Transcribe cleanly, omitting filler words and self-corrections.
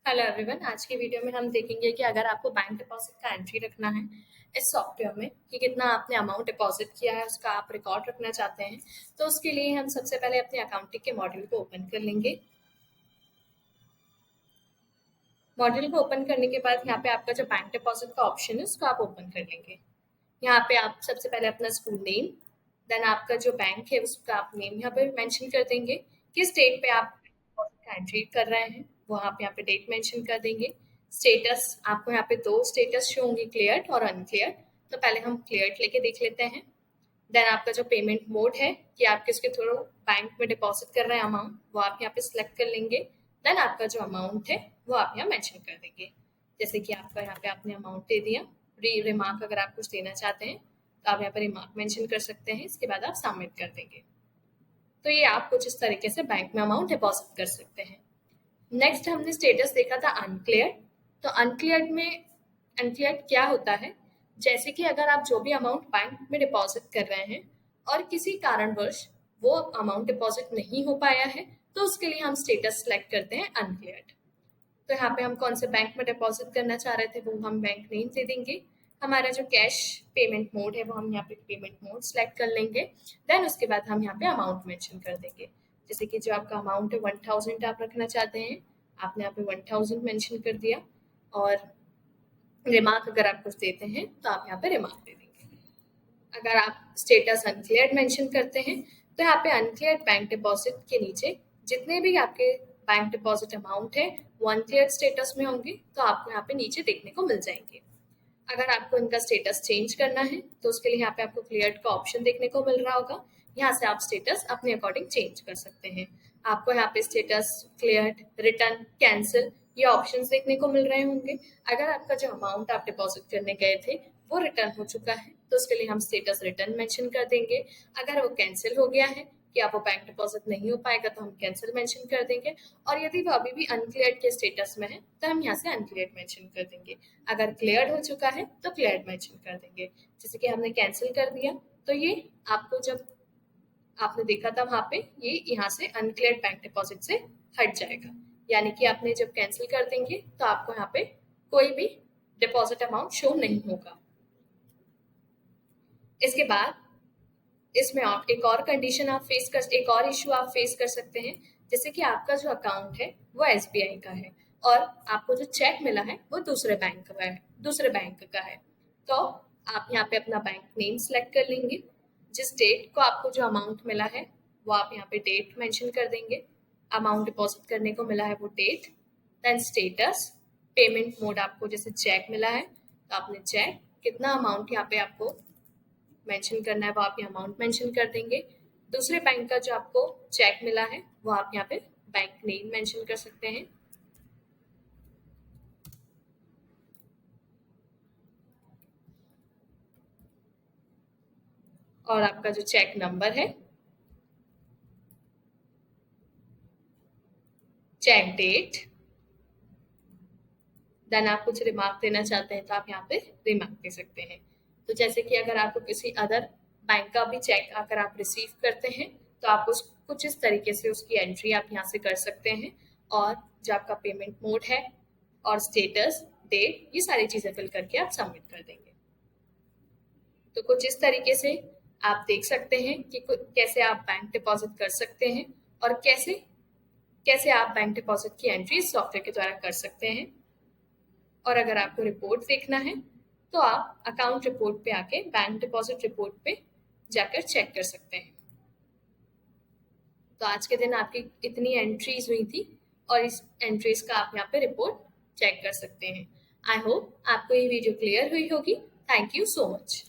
Hello everyone. आज की video में हम देखेंगे कि अगर आपको बैंक डिपॉजिट का एंट्री रखना है इस सॉफ्टवेयर में कि कितना आपने अमाउंट डिपॉजिट किया है उसका आप रिकॉर्ड रखना चाहते हैं, तो उसके लिए हम सबसे पहले अपने अकाउंटिंग के मॉड्यूल को ओपन कर लेंगे। मॉड्यूल को ओपन करने के बाद यहाँ पे आपका जो बैंक डिपॉजिट का ऑप्शन है उसको आप ओपन कर लेंगे। यहाँ पे आप सबसे पहले अपना स्कूल नेम, देन आपका जो बैंक है उसका आप नेम यहाँ पे मेंशन कर देंगे। किस डेट पे आप डिपॉजिट का एंट्री कर रहे हैं वो आप यहाँ पे डेट मेंशन कर देंगे। स्टेटस आपको यहाँ पे दो स्टेटस शो होंगे, क्लियर्ड और अनक्लियर्ड। तो पहले हम क्लियर्ड लेके देख लेते हैं। देन आपका जो पेमेंट मोड है कि आप किसके थ्रू बैंक में डिपॉजिट कर रहे हैं अमाउंट, वो आप यहाँ पे सिलेक्ट कर लेंगे। देन आपका जो अमाउंट है वो आप यहाँ मेंशन कर देंगे। जैसे कि आपका यहाँ पे आपने अमाउंट दे दिया। रिमार्क अगर आप कुछ देना चाहते हैं तो आप यहाँ पर रिमार्क मेंशन कर सकते हैं। इसके बाद आप सबमिट कर देंगे। तो ये आप कुछ इस तरीके से बैंक में अमाउंट डिपॉजिट कर सकते हैं। नेक्स्ट हमने स्टेटस देखा था अनक्लियर। तो अनक्लियर क्या होता है? जैसे कि अगर आप जो भी अमाउंट बैंक में डिपॉजिट कर रहे हैं और किसी कारणवश वो अमाउंट डिपॉजिट नहीं हो पाया है, तो उसके लिए हम स्टेटस सेलेक्ट करते हैं अनक्लियर्ड। तो यहाँ पे हम कौन से बैंक में डिपॉजिट करना चाह रहे थे वो हम बैंक नेम दे देंगे। हमारा जो कैश पेमेंट मोड है वो हम यहाँ पे पेमेंट मोड सेलेक्ट कर लेंगे। देन उसके बाद हम यहाँ पे अमाउंट मेंशन कर देंगे। जैसे कि जो आपका अमाउंट है 1000 आप रखना चाहते हैं, आपने यहाँ पे 1000 मेंशन कर दिया। और रिमार्क अगर आप कुछ देते हैं तो आप यहाँ पे रिमार्क दे देंगे। अगर आप स्टेटस अनक्लियर्ड मेंशन करते हैं तो यहाँ पे अनक्लियर्ड बैंक डिपॉजिट के नीचे जितने भी आपके बैंक डिपॉजिट अमाउंट है वो अनक्लियर्ड स्टेटस में होंगे, तो आपको यहाँ पे नीचे देखने को मिल जाएंगे। अगर आपको इनका स्टेटस चेंज करना है तो उसके लिए यहाँ पे आपको क्लियर्ड का ऑप्शन देखने को मिल रहा होगा। यहाँ से आप स्टेटस अपने अकॉर्डिंग चेंज कर सकते हैं। आपको यहाँ पे स्टेटस क्लियर्ड, रिटर्न, कैंसिल ये ऑप्शंस देखने को मिल रहे होंगे। अगर आपका जो अमाउंट आप डिपॉजिट करने गए थे वो रिटर्न हो चुका है तो उसके लिए हम स्टेटस रिटर्न मेंशन कर देंगे। अगर वो कैंसिल हो गया है कि आप वो बैंक डिपॉजिट नहीं हो पाएगा तो हम कैंसिल मेंशन कर देंगे। और यदि वो अभी भी अनक्लियर्ड के स्टेटस में है तो हम यहाँ से अनक्लियर्ड मेंशन कर देंगे। अगर क्लियर्ड हो चुका है तो क्लियर्ड मेंशन कर देंगे। जैसे कि हमने कैंसिल कर दिया तो ये आपको जब आपने देखा था वहां पे ये यहाँ से अनक्लियर्ड बैंक डिपॉजिट से हट जाएगा। यानी कि आपने जब कैंसिल कर देंगे तो आपको यहाँ पे कोई भी डिपॉजिट अमाउंट शो नहीं होगा। इसके बाद इसमें आप एक और कंडीशन एक और इशू आप फेस कर सकते हैं। जैसे कि आपका जो अकाउंट है वो एसबीआई का है और आपको जो चेक मिला है वो दूसरे बैंक का है। तो आप यहाँ पे अपना बैंक नेम सेलेक्ट कर लेंगे। जिस डेट को आपको जो अमाउंट मिला है वो आप यहाँ पे डेट मेंशन कर देंगे। अमाउंट डिपॉजिट करने को मिला है वो date. Then status, payment mode आपको जैसे चेक मिला है तो आपने चेक कितना अमाउंट यहाँ पे आपको मेंशन करना है वो आप यहाँ अमाउंट मेंशन कर देंगे। दूसरे बैंक का जो आपको चेक मिला है वो आप यहाँ पे बैंक नेम मेंशन कर सकते हैं। और आपका जो चेक नंबर है, चेक डेट, देन आप कुछ रिमार्क देना चाहते हैं तो आप यहाँ पे रिमार्क दे सकते हैं। तो जैसे कि अगर आपको किसी अदर बैंक का भी चेक अगर आप रिसीव करते हैं तो आप उस कुछ इस तरीके से उसकी एंट्री आप यहाँ से कर सकते हैं। और जो आपका पेमेंट मोड है और स्टेटस, डेट, ये सारी चीजें फिल करके आप सबमिट कर देंगे। तो कुछ इस तरीके से आप देख सकते हैं कि कैसे आप बैंक डिपॉजिट कर सकते हैं और कैसे कैसे आप बैंक डिपॉजिट की एंट्री सॉफ्टवेयर के द्वारा कर सकते हैं। और अगर आपको रिपोर्ट देखना है तो आप अकाउंट रिपोर्ट पे आके बैंक डिपॉजिट रिपोर्ट पे जाकर चेक कर सकते हैं। तो आज के दिन आपकी इतनी एंट्रीज हुई थी और इस एंट्रीज का आप यहाँ पे रिपोर्ट चेक कर सकते हैं। आई होप आपको ये वीडियो क्लियर हुई होगी। Thank you so much.